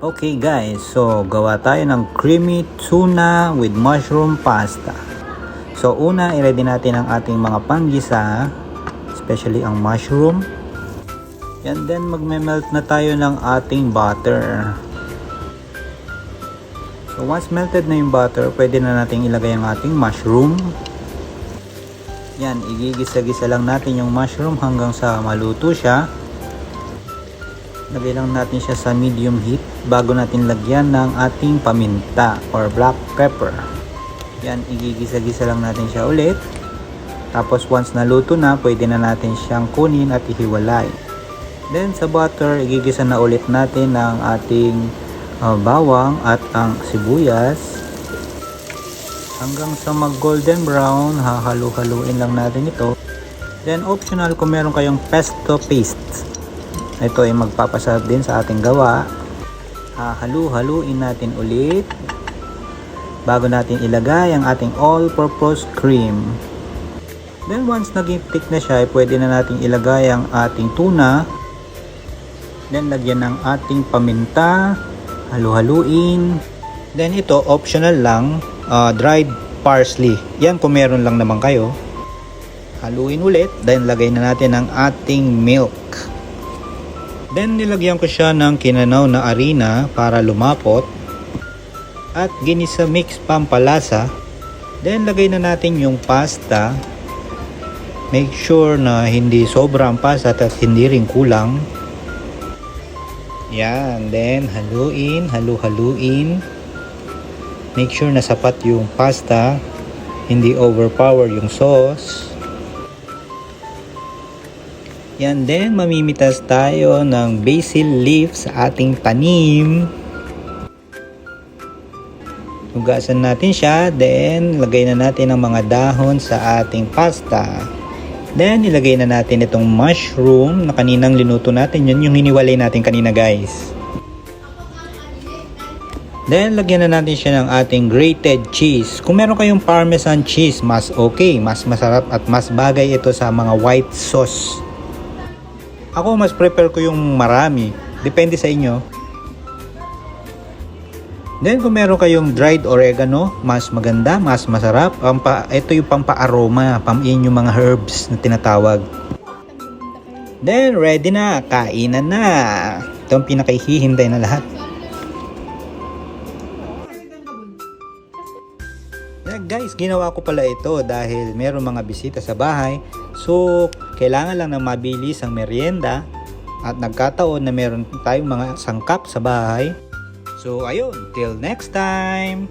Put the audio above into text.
Okay guys, so gawa tayo ng creamy tuna with mushroom pasta. So una, i-ready natin ang ating mga panggisa, especially ang mushroom. And then magme-melt na tayo ng ating butter. So once melted na yung butter, pwede na natin ilagay ang ating mushroom. Yan, igigisa-gisa lang natin yung mushroom hanggang sa maluto siya. Lagay lang natin siya sa medium heat bago natin lagyan ng ating paminta or black pepper. Yan, igigisa-gisa lang natin siya ulit. Tapos once naluto na, pwede na natin siyang kunin at ihiwalay. Then sa butter, igigisa na ulit natin ang ating bawang at ang sibuyas. Hanggang sa mag golden brown, hahalu-haluin lang natin ito. Then optional kung meron kayong pesto paste. Ito ay magpapasarap din sa ating gawa. Hahalu-haluin natin ulit bago natin ilagay ang ating all-purpose cream. Then once naging thick na siya, pwede na natin ilagay ang ating tuna. Then lagyan ng ating paminta, halu-haluin. Then ito optional lang, dried parsley. Yan kung meron lang naman kayo. Haluin ulit, then lagay na natin ang ating milk. Then nilagyan ko siya ng kinanaw na harina para lumapot. At ginisa mix pampalasa. Then lagay na natin yung pasta. Make sure na hindi sobra ang pasta at hindi rin kulang. Yan, then haluin, halu-haluin. Make sure na sapat yung pasta, hindi overpower yung sauce. Yan, then mamimitas tayo ng basil leaf sa ating tanim. Hugasan natin siya, then lagay na natin ang mga dahon sa ating pasta. Then ilagay na natin itong mushroom na kaninang linuto natin. Yun yung hiniwalay natin kanina guys. Then lagyan na natin siya ng ating grated cheese. Kung meron kayong parmesan cheese, mas okay, mas masarap at mas bagay ito sa mga white sauce. Ako mas prefer ko yung marami. Depende sa inyo. Then kung meron kayong dried oregano, mas maganda, mas masarap. Ito yung pampa-aroma, yun yung mga herbs na tinatawag. Then ready na, kainan na. Ito ang pinakahihintay na lahat. Guys, ginawa ko pala ito dahil meron mga bisita sa bahay. So, kailangan lang na mabilis ang merienda at nagkataon na meron tayong mga sangkap sa bahay. So, ayun, till next time!